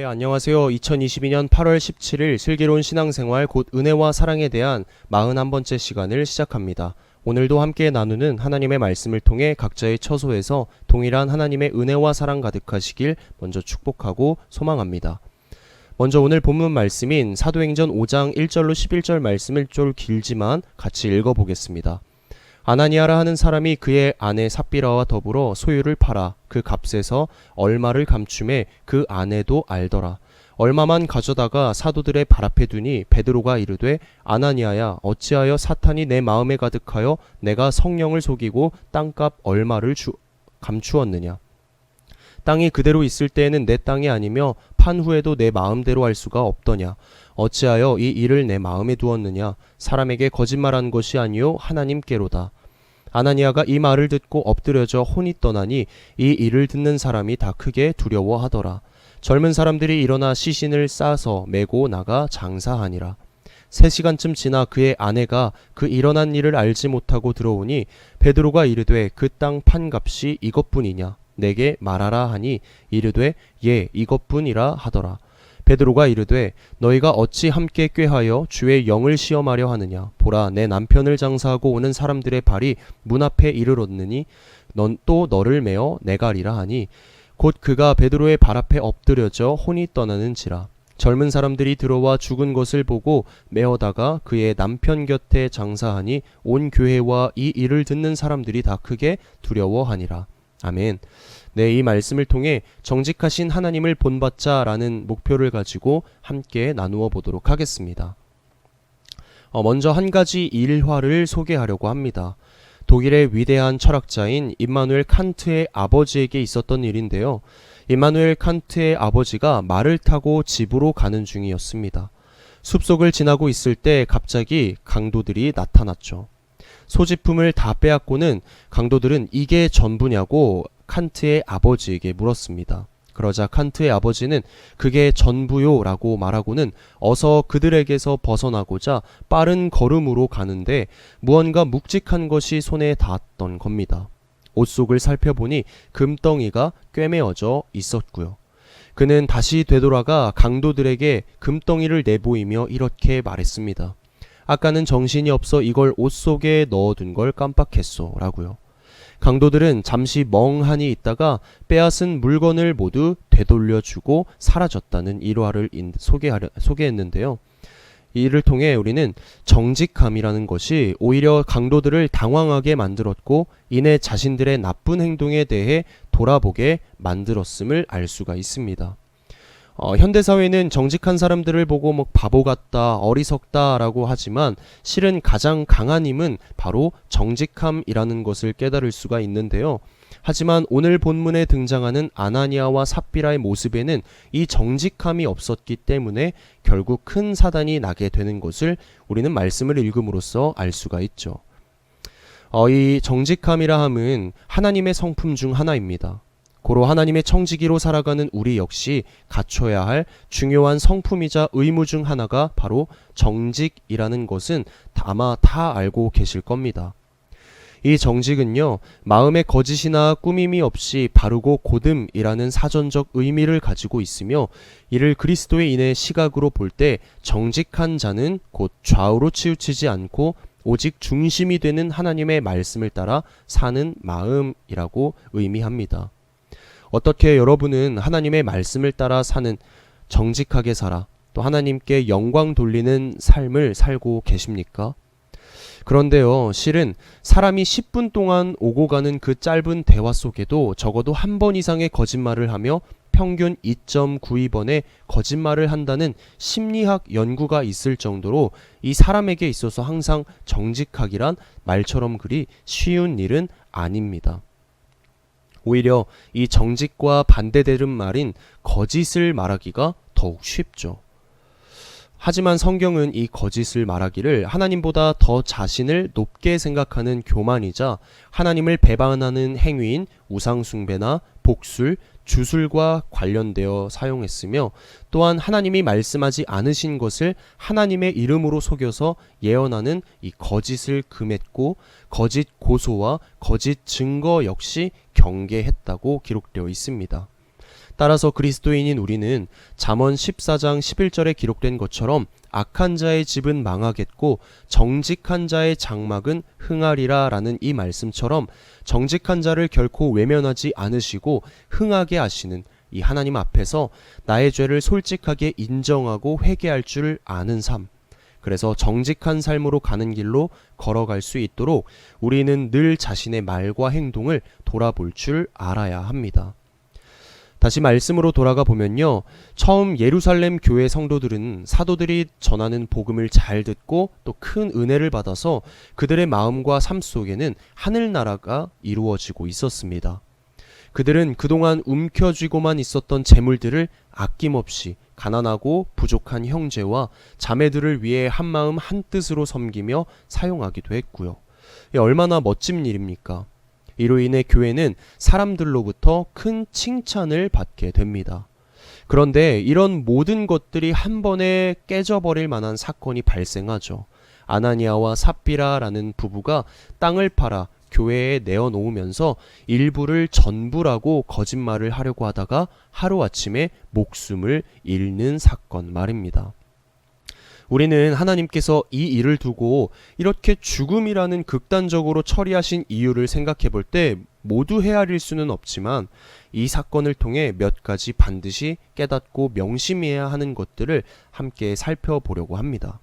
안녕하세요. 2022년 8월 17일 슬기로운 신앙생활 곧 은혜와 사랑에 대한 41번째 시간을 시작합니다. 오늘도 함께 나누는 하나님의 말씀을 통해 각자의 처소에서 동일한 하나님의 은혜와 사랑 가득하시길 먼저 축복하고 소망합니다. 먼저 오늘 본문 말씀인 사도행전 5장 1절로 11절 말씀을 좀 길지만 같이 읽어보겠습니다. 아나니아라 하는 사람이 그의 아내 삽비라와 더불어 소유를 팔아 그 값에서 얼마를 감춤해 그 아내도 알더라. 얼마만 가져다가 사도들의 발 앞에 두니 베드로가 이르되 아나니아야 어찌하여 사탄이 내 마음에 가득하여 내가 성령을 속이고 땅값 얼마를 감추었느냐. 땅이 그대로 있을 때에는 내 땅이 아니며 판 후에도 내 마음대로 할 수가 없더냐. 어찌하여 이 일을 내 마음에 두었느냐. 사람에게 거짓말한 것이 아니요 하나님께로다. 아나니아가 이 말을 듣고 엎드려져 혼이 떠나니 이 일을 듣는 사람이 다 크게 두려워하더라. 젊은 사람들이 일어나 시신을 싸서 메고 나가 장사하니라. 3시간쯤 지나 그의 아내가 그 일어난 일을 알지 못하고 들어오니 베드로가 이르되 그 땅 판값이 이것뿐이냐. 내게 말하라 하니 이르되 예 이것뿐이라 하더라. 베드로가 이르되 너희가 어찌 함께 꾀하여 주의 영을 시험하려 하느냐. 보라 내 남편을 장사하고 오는 사람들의 발이 문 앞에 이르렀느니 넌 또 너를 메어 내가리라 하니 곧 그가 베드로의 발 앞에 엎드려져 혼이 떠나는지라. 젊은 사람들이 들어와 죽은 것을 보고 메어다가 그의 남편 곁에 장사하니 온 교회와 이 일을 듣는 사람들이 다 크게 두려워하니라. 아멘. 네, 이 말씀을 통해 정직하신 하나님을 본받자라는 목표를 가지고 함께 나누어 보도록 하겠습니다. 먼저 한 가지 일화를 소개하려고 합니다. 독일의 위대한 철학자인 임마누엘 칸트의 아버지에게 있었던 일인데요. 임마누엘 칸트의 아버지가 말을 타고 집으로 가는 중이었습니다. 숲속을 지나고 있을 때 갑자기 강도들이 나타났죠. 소지품을 다 빼앗고는 강도들은 이게 전부냐고 칸트의 아버지에게 물었습니다. 그러자 칸트의 아버지는 그게 전부요 라고 말하고는 어서 그들에게서 벗어나고자 빠른 걸음으로 가는데 무언가 묵직한 것이 손에 닿았던 겁니다. 옷 속을 살펴보니 금덩이가 꿰매어져 있었고요. 그는 다시 되돌아가 강도들에게 금덩이를 내보이며 이렇게 말했습니다. 아까는 정신이 없어 이걸 옷 속에 넣어둔 걸 깜빡했소 라고요. 강도들은 잠시 멍하니 있다가 빼앗은 물건을 모두 되돌려주고 사라졌다는 일화를 소개했는데요. 이를 통해 우리는 정직함이라는 것이 오히려 강도들을 당황하게 만들었고 이내 자신들의 나쁜 행동에 대해 돌아보게 만들었음을 알 수가 있습니다. 현대사회는 정직한 사람들을 보고 바보 같다, 어리석다 라고 하지만 실은 가장 강한 힘은 바로 정직함이라는 것을 깨달을 수가 있는데요. 하지만 오늘 본문에 등장하는 아나니아와 삽비라의 모습에는 이 정직함이 없었기 때문에 결국 큰 사단이 나게 되는 것을 우리는 말씀을 읽음으로써 알 수가 있죠. 이 정직함이라 함은 하나님의 성품 중 하나입니다. 고로 하나님의 청지기로 살아가는 우리 역시 갖춰야 할 중요한 성품이자 의무 중 하나가 바로 정직이라는 것은 아마 다 알고 계실 겁니다. 이 정직은요, 마음의 거짓이나 꾸밈이 없이 바르고 고듬이라는 사전적 의미를 가지고 있으며 이를 그리스도의 인의 시각으로 볼 때 정직한 자는 곧 좌우로 치우치지 않고 오직 중심이 되는 하나님의 말씀을 따라 사는 마음이라고 의미합니다. 어떻게 여러분은 하나님의 말씀을 따라 사는 정직하게 살아 또 하나님께 영광 돌리는 삶을 살고 계십니까? 그런데요, 실은 사람이 10분 동안 오고 가는 그 짧은 대화 속에도 적어도 한 번 이상의 거짓말을 하며 평균 2.92번의 거짓말을 한다는 심리학 연구가 있을 정도로 이 사람에게 있어서 항상 정직하기란 말처럼 그리 쉬운 일은 아닙니다. 오히려 이 정직과 반대되는 말인 거짓을 말하기가 더욱 쉽죠. 하지만 성경은 이 거짓을 말하기를 하나님보다 더 자신을 높게 생각하는 교만이자 하나님을 배반하는 행위인 우상숭배나 복술, 주술과 관련되어 사용했으며 또한 하나님이 말씀하지 않으신 것을 하나님의 이름으로 속여서 예언하는 이 거짓을 금했고 거짓 고소와 거짓 증거 역시 경계했다고 기록되어 있습니다. 따라서 그리스도인인 우리는 잠언 14장 11절에 기록된 것처럼 악한 자의 집은 망하겠고 정직한 자의 장막은 흥하리라 라는 이 말씀처럼 정직한 자를 결코 외면하지 않으시고 흥하게 하시는 이 하나님 앞에서 나의 죄를 솔직하게 인정하고 회개할 줄 아는 삶, 그래서 정직한 삶으로 가는 길로 걸어갈 수 있도록 우리는 늘 자신의 말과 행동을 돌아볼 줄 알아야 합니다. 다시 말씀으로 돌아가 보면요, 처음 예루살렘 교회 성도들은 사도들이 전하는 복음을 잘 듣고 또 큰 은혜를 받아서 그들의 마음과 삶 속에는 하늘나라가 이루어지고 있었습니다. 그들은 그동안 움켜쥐고만 있었던 재물들을 아낌없이 가난하고 부족한 형제와 자매들을 위해 한마음 한뜻으로 섬기며 사용하기도 했고요. 얼마나 멋진 일입니까? 이로 인해 교회는 사람들로부터 큰 칭찬을 받게 됩니다. 그런데 이런 모든 것들이 한 번에 깨져버릴 만한 사건이 발생하죠. 아나니아와 삽비라라는 부부가 땅을 팔아 교회에 내어놓으면서 일부를 전부라고 거짓말을 하려고 하다가 하루아침에 목숨을 잃는 사건 말입니다. 우리는 하나님께서 이 일을 두고 이렇게 죽음이라는 극단적으로 처리하신 이유를 생각해 볼 때 모두 헤아릴 수는 없지만 이 사건을 통해 몇 가지 반드시 깨닫고 명심해야 하는 것들을 함께 살펴보려고 합니다.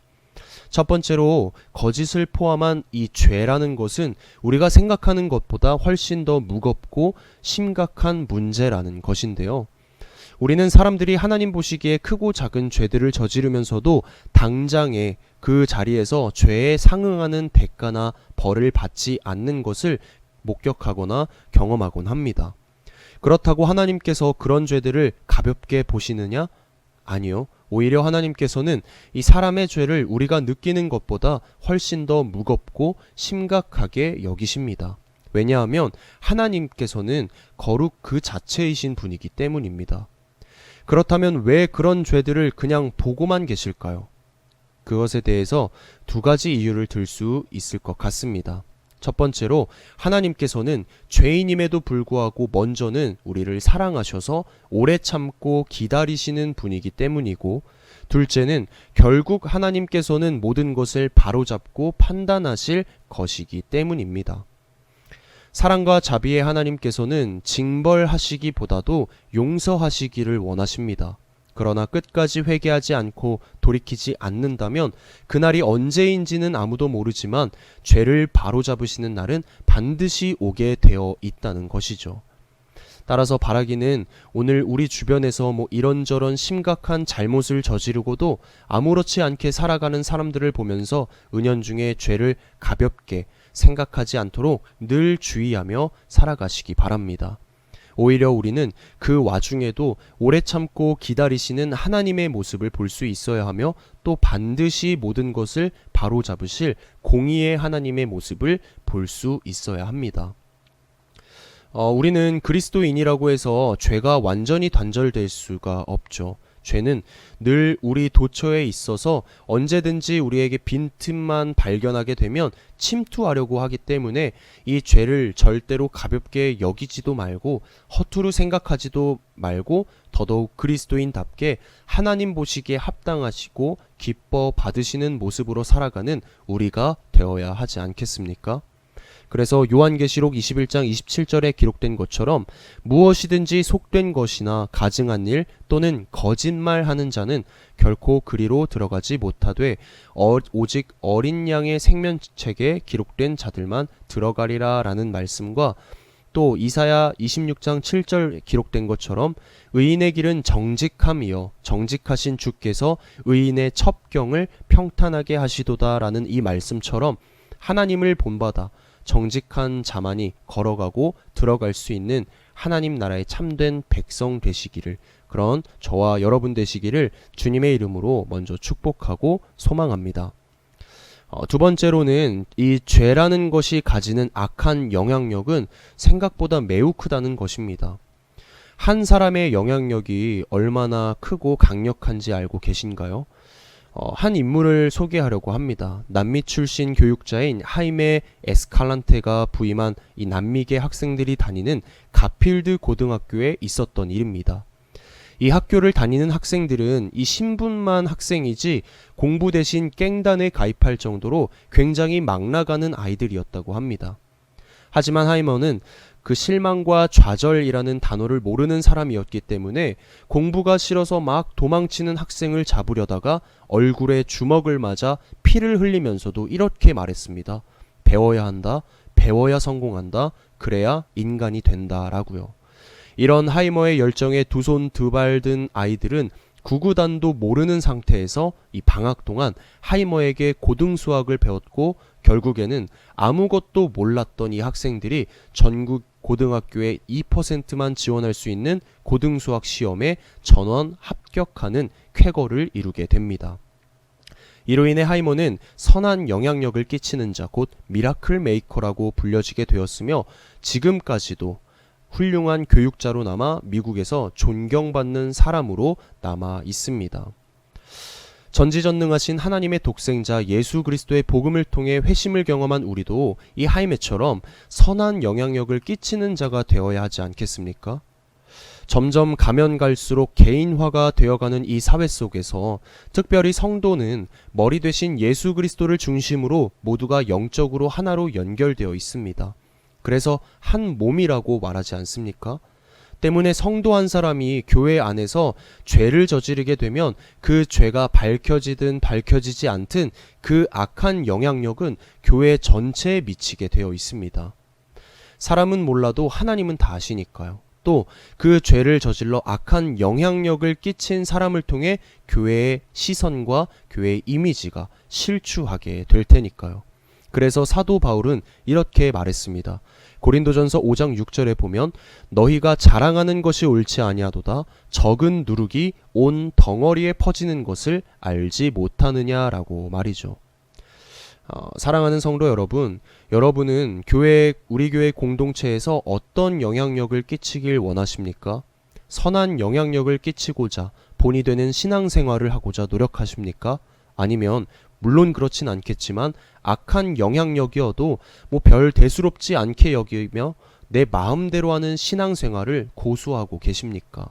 첫 번째로 거짓을 포함한 이 죄라는 것은 우리가 생각하는 것보다 훨씬 더 무겁고 심각한 문제라는 것인데요. 우리는 사람들이 하나님 보시기에 크고 작은 죄들을 저지르면서도 당장에 그 자리에서 죄에 상응하는 대가나 벌을 받지 않는 것을 목격하거나 경험하곤 합니다. 그렇다고 하나님께서 그런 죄들을 가볍게 보시느냐? 아니요. 오히려 하나님께서는 이 사람의 죄를 우리가 느끼는 것보다 훨씬 더 무겁고 심각하게 여기십니다. 왜냐하면 하나님께서는 거룩 그 자체이신 분이기 때문입니다. 그렇다면 왜 그런 죄들을 그냥 보고만 계실까요? 그것에 대해서 두 가지 이유를 들 수 있을 것 같습니다. 첫 번째로 하나님께서는 죄인임에도 불구하고 먼저는 우리를 사랑하셔서 오래 참고 기다리시는 분이기 때문이고, 둘째는 결국 하나님께서는 모든 것을 바로잡고 판단하실 것이기 때문입니다. 사랑과 자비의 하나님께서는 징벌하시기보다도 용서하시기를 원하십니다. 그러나 끝까지 회개하지 않고 돌이키지 않는다면 그날이 언제인지는 아무도 모르지만 죄를 바로잡으시는 날은 반드시 오게 되어 있다는 것이죠. 따라서 바라기는 오늘 우리 주변에서 이런저런 심각한 잘못을 저지르고도 아무렇지 않게 살아가는 사람들을 보면서 은연중에 죄를 가볍게 생각하지 않도록 늘 주의하며 살아가시기 바랍니다. 오히려 우리는 그 와중에도 오래 참고 기다리시는 하나님의 모습을 볼 수 있어야 하며 또 반드시 모든 것을 바로잡으실 공의의 하나님의 모습을 볼 수 있어야 합니다. 우리는 그리스도인이라고 해서 죄가 완전히 단절될 수가 없죠. 죄는 늘 우리 도처에 있어서 언제든지 우리에게 빈틈만 발견하게 되면 침투하려고 하기 때문에 이 죄를 절대로 가볍게 여기지도 말고 허투루 생각하지도 말고 더더욱 그리스도인답게 하나님 보시기에 합당하시고 기뻐 받으시는 모습으로 살아가는 우리가 되어야 하지 않겠습니까? 그래서 요한계시록 21장 27절에 기록된 것처럼 무엇이든지 속된 것이나 가증한 일 또는 거짓말하는 자는 결코 그리로 들어가지 못하되 오직 어린 양의 생명책에 기록된 자들만 들어가리라 라는 말씀과 또 이사야 26장 7절 기록된 것처럼 의인의 길은 정직함이여 정직하신 주께서 의인의 첩경을 평탄하게 하시도다 라는 이 말씀처럼 하나님을 본받아 정직한 자만이 걸어가고 들어갈 수 있는 하나님 나라의 참된 백성 되시기를, 그런 저와 여러분 되시기를 주님의 이름으로 먼저 축복하고 소망합니다. 두 번째로는 이 죄라는 것이 가지는 악한 영향력은 생각보다 매우 크다는 것입니다. 한 사람의 영향력이 얼마나 크고 강력한지 알고 계신가요? 한 인물을 소개하려고 합니다. 남미 출신 교육자인 하이메 에스칼란테가 부임한 이 남미계 학생들이 다니는 가필드 고등학교에 있었던 일입니다. 이 학교를 다니는 학생들은 이 신분만 학생이지 공부 대신 깽단에 가입할 정도로 굉장히 막 나가는 아이들이었다고 합니다. 하지만 하이머는 그 실망과 좌절이라는 단어를 모르는 사람이었기 때문에 공부가 싫어서 막 도망치는 학생을 잡으려다가 얼굴에 주먹을 맞아 피를 흘리면서도 이렇게 말했습니다. 배워야 한다. 배워야 성공한다. 그래야 인간이 된다라고요. 이런 하이머의 열정에 두 손 두 발 든 아이들은 구구단도 모르는 상태에서 이 방학 동안 하이머에게 고등수학을 배웠고 결국에는 아무것도 몰랐던 이 학생들이 전국 고등학교에 2%만 지원할 수 있는 고등수학 시험에 전원 합격하는 쾌거를 이루게 됩니다. 이로 인해 하이머는 선한 영향력을 끼치는 자, 곧 미라클 메이커라고 불려지게 되었으며 지금까지도 훌륭한 교육자로 남아 미국에서 존경받는 사람으로 남아 있습니다. 전지전능하신 하나님의 독생자 예수 그리스도의 복음을 통해 회심을 경험한 우리도 이 하이메처럼 선한 영향력을 끼치는 자가 되어야 하지 않겠습니까? 점점 가면 갈수록 개인화가 되어가는 이 사회 속에서 특별히 성도는 머리 되신 예수 그리스도를 중심으로 모두가 영적으로 하나로 연결되어 있습니다. 그래서 한 몸이라고 말하지 않습니까? 때문에 성도 한 사람이 교회 안에서 죄를 저지르게 되면 그 죄가 밝혀지든 밝혀지지 않든 그 악한 영향력은 교회 전체에 미치게 되어 있습니다. 사람은 몰라도 하나님은 다 아시니까요. 또 그 죄를 저질러 악한 영향력을 끼친 사람을 통해 교회의 시선과 교회의 이미지가 실추하게 될 테니까요. 그래서 사도 바울은 이렇게 말했습니다. 고린도전서 5장 6절에 보면 너희가 자랑하는 것이 옳지 아니하도다 적은 누룩이 온 덩어리에 퍼지는 것을 알지 못하느냐라고 말이죠. 사랑하는 성도 여러분, 여러분은 우리 교회 공동체에서 어떤 영향력을 끼치길 원하십니까? 선한 영향력을 끼치고자 본이 되는 신앙생활을 하고자 노력하십니까? 아니면 물론 그렇진 않겠지만 악한 영향력이어도 별 대수롭지 않게 여기며 내 마음대로 하는 신앙생활을 고수하고 계십니까?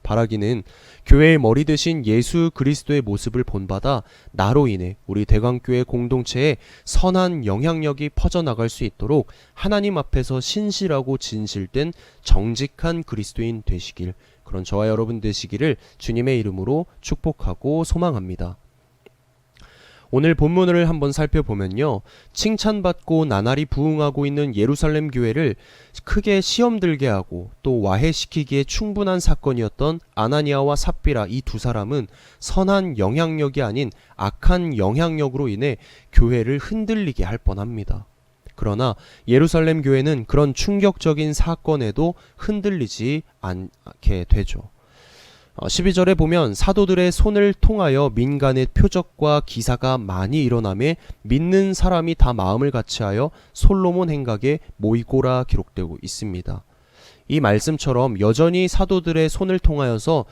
바라기는 교회의 머리 되신 예수 그리스도의 모습을 본받아 나로 인해 우리 대광교회 공동체에 선한 영향력이 퍼져나갈 수 있도록 하나님 앞에서 신실하고 진실된 정직한 그리스도인 되시길, 그런 저와 여러분 되시기를 주님의 이름으로 축복하고 소망합니다. 오늘 본문을 한번 살펴보면요, 칭찬받고 나날이 부흥하고 있는 예루살렘 교회를 크게 시험 들게 하고 또 와해시키기에 충분한 사건이었던 아나니아와 삽비라, 이 두 사람은 선한 영향력이 아닌 악한 영향력으로 인해 교회를 흔들리게 할 뻔합니다. 그러나 예루살렘 교회는 그런 충격적인 사건에도 흔들리지 않게 되죠. 12절에 보면 사도들의 손을 통하여 민간의 표적과 기사가 많이 일어나매 믿는 사람이 다 마음을 같이하여 솔로몬 행각에 모이고라 기록되고 있습니다. 이 말씀처럼 여전히 사도들의 손을 통하여서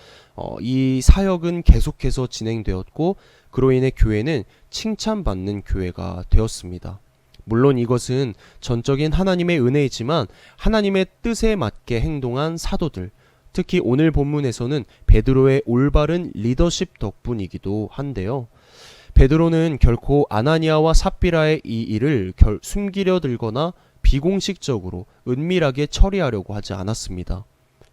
이 사역은 계속해서 진행되었고 그로 인해 교회는 칭찬받는 교회가 되었습니다. 물론 이것은 전적인 하나님의 은혜이지만 하나님의 뜻에 맞게 행동한 사도들, 특히 오늘 본문에서는 베드로의 올바른 리더십 덕분이기도 한데요. 베드로는 결코 아나니아와 삽비라의 이 일을 숨기려 들거나 비공식적으로 은밀하게 처리하려고 하지 않았습니다.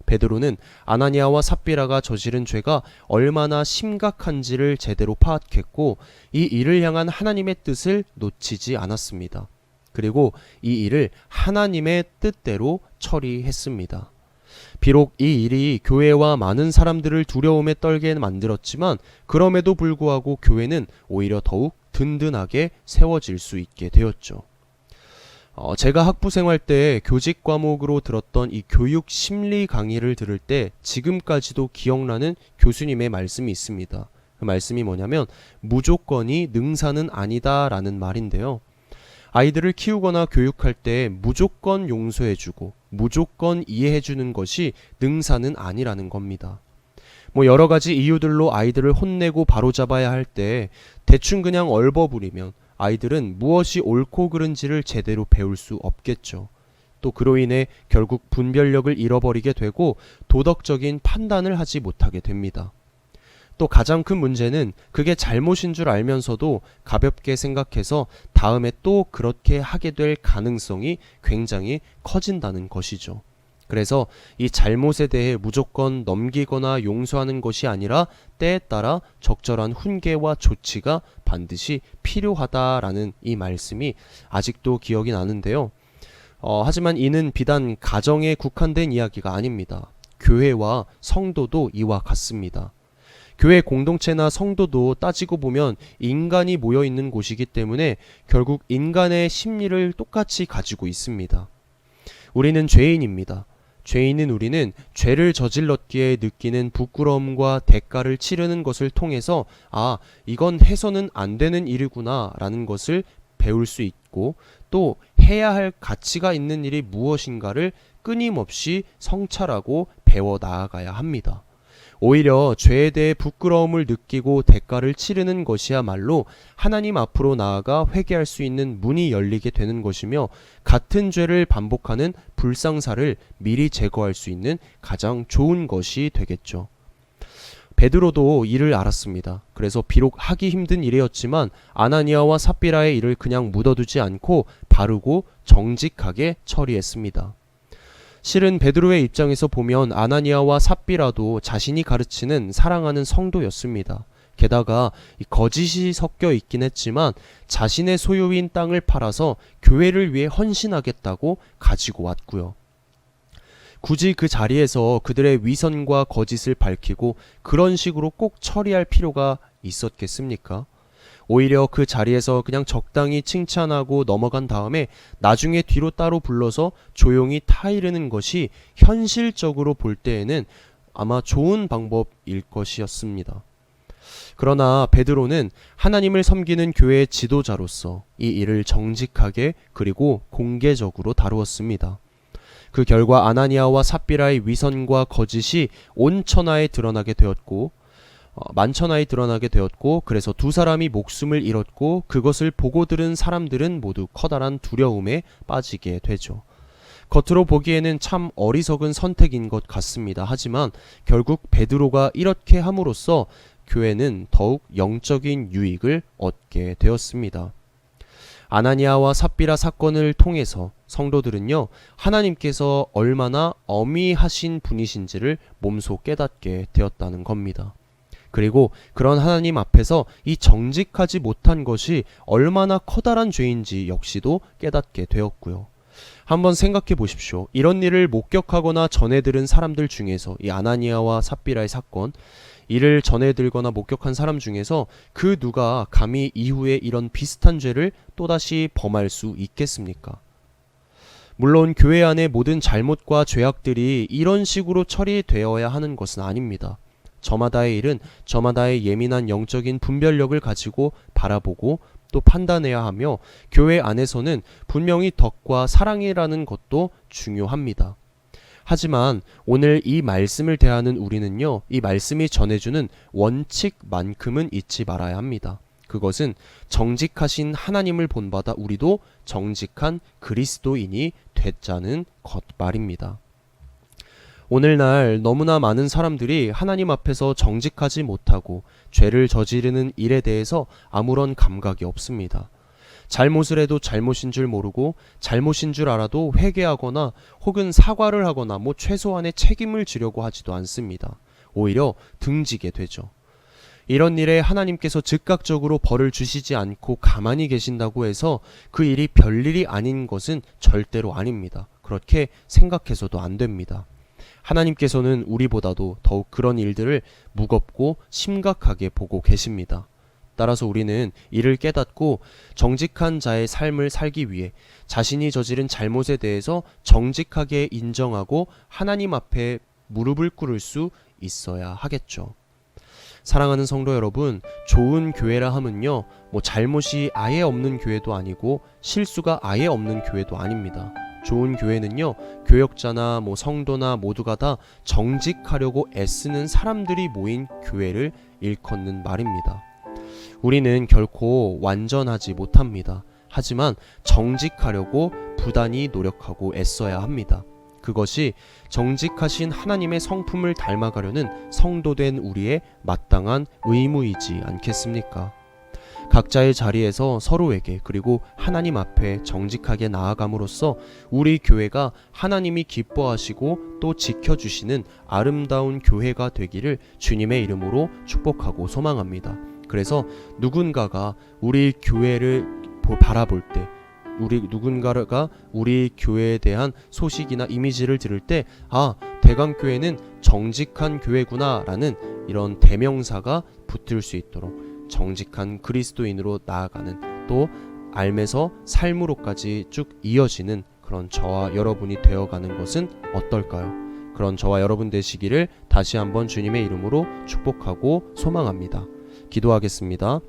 베드로는 아나니아와 삽비라가 저지른 죄가 얼마나 심각한지를 제대로 파악했고 이 일을 향한 하나님의 뜻을 놓치지 않았습니다. 그리고 이 일을 하나님의 뜻대로 처리했습니다. 비록 이 일이 교회와 많은 사람들을 두려움에 떨게 만들었지만 그럼에도 불구하고 교회는 오히려 더욱 든든하게 세워질 수 있게 되었죠. 제가 학부 생활 때 교직 과목으로 들었던 이 교육 심리 강의를 들을 때 지금까지도 기억나는 교수님의 말씀이 있습니다. 그 말씀이 뭐냐면 무조건이 능사는 아니다 라는 말인데요. 아이들을 키우거나 교육할 때 무조건 용서해주고 무조건 이해해주는 것이 능사는 아니라는 겁니다. 여러 가지 이유들로 아이들을 혼내고 바로잡아야 할 때 대충 그냥 얼버무리면 아이들은 무엇이 옳고 그른지를 제대로 배울 수 없겠죠. 또 그로 인해 결국 분별력을 잃어버리게 되고 도덕적인 판단을 하지 못하게 됩니다. 또 가장 큰 문제는 그게 잘못인 줄 알면서도 가볍게 생각해서 다음에 또 그렇게 하게 될 가능성이 굉장히 커진다는 것이죠. 그래서 이 잘못에 대해 무조건 넘기거나 용서하는 것이 아니라 때에 따라 적절한 훈계와 조치가 반드시 필요하다라는 이 말씀이 아직도 기억이 나는데요. 하지만 이는 비단 가정에 국한된 이야기가 아닙니다. 교회와 성도도 이와 같습니다. 교회 공동체나 성도도 따지고 보면 인간이 모여 있는 곳이기 때문에 결국 인간의 심리를 똑같이 가지고 있습니다. 우리는 죄인입니다. 죄인인 우리는 죄를 저질렀기에 느끼는 부끄러움과 대가를 치르는 것을 통해서 이건 해서는 안 되는 일이구나 라는 것을 배울 수 있고 또 해야 할 가치가 있는 일이 무엇인가를 끊임없이 성찰하고 배워 나아가야 합니다. 오히려 죄에 대해 부끄러움을 느끼고 대가를 치르는 것이야말로 하나님 앞으로 나아가 회개할 수 있는 문이 열리게 되는 것이며 같은 죄를 반복하는 불상사를 미리 제거할 수 있는 가장 좋은 것이 되겠죠. 베드로도 이를 알았습니다. 그래서 비록 하기 힘든 일이었지만 아나니아와 삽비라의 일을 그냥 묻어두지 않고 바르고 정직하게 처리했습니다. 실은 베드로의 입장에서 보면 아나니아와 삽비라도 자신이 가르치는 사랑하는 성도였습니다. 게다가 거짓이 섞여 있긴 했지만 자신의 소유인 땅을 팔아서 교회를 위해 헌신하겠다고 가지고 왔고요. 굳이 그 자리에서 그들의 위선과 거짓을 밝히고 그런 식으로 꼭 처리할 필요가 있었겠습니까? 오히려 그 자리에서 그냥 적당히 칭찬하고 넘어간 다음에 나중에 뒤로 따로 불러서 조용히 타이르는 것이 현실적으로 볼 때에는 아마 좋은 방법일 것이었습니다. 그러나 베드로는 하나님을 섬기는 교회의 지도자로서 이 일을 정직하게 그리고 공개적으로 다루었습니다. 그 결과 아나니아와 삽비라의 위선과 거짓이 온 천하에 드러나게 되었고 만천하에 드러나게 되었고 그래서 두 사람이 목숨을 잃었고 그것을 보고 들은 사람들은 모두 커다란 두려움에 빠지게 되죠. 겉으로 보기에는 참 어리석은 선택인 것 같습니다. 하지만 결국 베드로가 이렇게 함으로써 교회는 더욱 영적인 유익을 얻게 되었습니다. 아나니아와 삽비라 사건을 통해서 성도들은요, 하나님께서 얼마나 어미하신 분이신지를 몸소 깨닫게 되었다는 겁니다. 그리고 그런 하나님 앞에서 이 정직하지 못한 것이 얼마나 커다란 죄인지 역시도 깨닫게 되었고요. 한번 생각해 보십시오. 이런 일을 목격하거나 전해 들은 사람들 중에서 이 아나니아와 삽비라의 사건, 이를 전해 들거나 목격한 사람 중에서 그 누가 감히 이후에 이런 비슷한 죄를 또다시 범할 수 있겠습니까? 물론 교회 안의 모든 잘못과 죄악들이 이런 식으로 처리되어야 하는 것은 아닙니다. 저마다의 일은 저마다의 예민한 영적인 분별력을 가지고 바라보고 또 판단해야 하며 교회 안에서는 분명히 덕과 사랑이라는 것도 중요합니다. 하지만 오늘 이 말씀을 대하는 우리는요, 이 말씀이 전해주는 원칙만큼은 잊지 말아야 합니다. 그것은 정직하신 하나님을 본받아 우리도 정직한 그리스도인이 됐자는 것 말입니다. 오늘날 너무나 많은 사람들이 하나님 앞에서 정직하지 못하고 죄를 저지르는 일에 대해서 아무런 감각이 없습니다. 잘못을 해도 잘못인 줄 모르고 잘못인 줄 알아도 회개하거나 혹은 사과를 하거나 최소한의 책임을 지려고 하지도 않습니다. 오히려 등지게 되죠. 이런 일에 하나님께서 즉각적으로 벌을 주시지 않고 가만히 계신다고 해서 그 일이 별일이 아닌 것은 절대로 아닙니다. 그렇게 생각해서도 안 됩니다. 하나님께서는 우리보다도 더욱 그런 일들을 무겁고 심각하게 보고 계십니다. 따라서 우리는 이를 깨닫고 정직한 자의 삶을 살기 위해 자신이 저지른 잘못에 대해서 정직하게 인정하고 하나님 앞에 무릎을 꿇을 수 있어야 하겠죠. 사랑하는 성도 여러분, 좋은 교회라 하면요, 잘못이 아예 없는 교회도 아니고 실수가 아예 없는 교회도 아닙니다. 좋은 교회는요, 교역자나 성도나 모두가 다 정직하려고 애쓰는 사람들이 모인 교회를 일컫는 말입니다. 우리는 결코 완전하지 못합니다. 하지만 정직하려고 부단히 노력하고 애써야 합니다. 그것이 정직하신 하나님의 성품을 닮아가려는 성도된 우리의 마땅한 의무이지 않겠습니까? 각자의 자리에서 서로에게 그리고 하나님 앞에 정직하게 나아감으로써 우리 교회가 하나님이 기뻐하시고 또 지켜주시는 아름다운 교회가 되기를 주님의 이름으로 축복하고 소망합니다. 그래서 누군가가 우리 교회를 바라볼 때, 누군가가 우리 교회에 대한 소식이나 이미지를 들을 때, 아, 대강교회는 정직한 교회구나 라는 이런 대명사가 붙을 수 있도록 정직한 그리스도인으로 나아가는, 또 알면서 삶으로까지 쭉 이어지는 그런 저와 여러분이 되어가는 것은 어떨까요? 그런 저와 여러분 되시기를 다시 한번 주님의 이름으로 축복하고 소망합니다. 기도하겠습니다.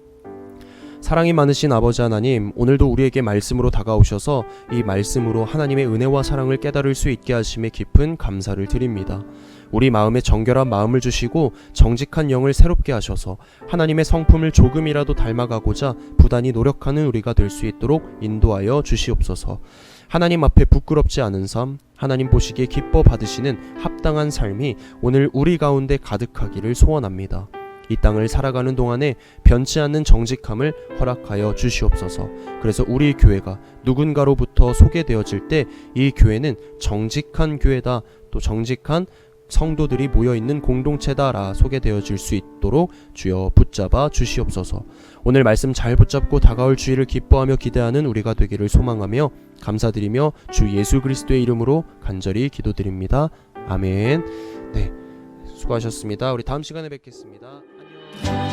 사랑이 많으신 아버지 하나님, 오늘도 우리에게 말씀으로 다가오셔서 이 말씀으로 하나님의 은혜와 사랑을 깨달을 수 있게 하심에 깊은 감사를 드립니다. 우리 마음에 정결한 마음을 주시고 정직한 영을 새롭게 하셔서 하나님의 성품을 조금이라도 닮아가고자 부단히 노력하는 우리가 될 수 있도록 인도하여 주시옵소서. 하나님 앞에 부끄럽지 않은 삶, 하나님 보시기에 기뻐 받으시는 합당한 삶이 오늘 우리 가운데 가득하기를 소원합니다. 이 땅을 살아가는 동안에 변치 않는 정직함을 허락하여 주시옵소서. 그래서 우리 교회가 누군가로부터 소개되어질 때 이 교회는 정직한 교회다, 또 정직한 성도들이 모여있는 공동체다라 소개되어질 수 있도록 주여 붙잡아 주시옵소서. 오늘 말씀 잘 붙잡고 다가올 주일을 기뻐하며 기대하는 우리가 되기를 소망하며 감사드리며 주 예수 그리스도의 이름으로 간절히 기도드립니다. 아멘. 네, 수고하셨습니다. 우리 다음 시간에 뵙겠습니다. 안녕.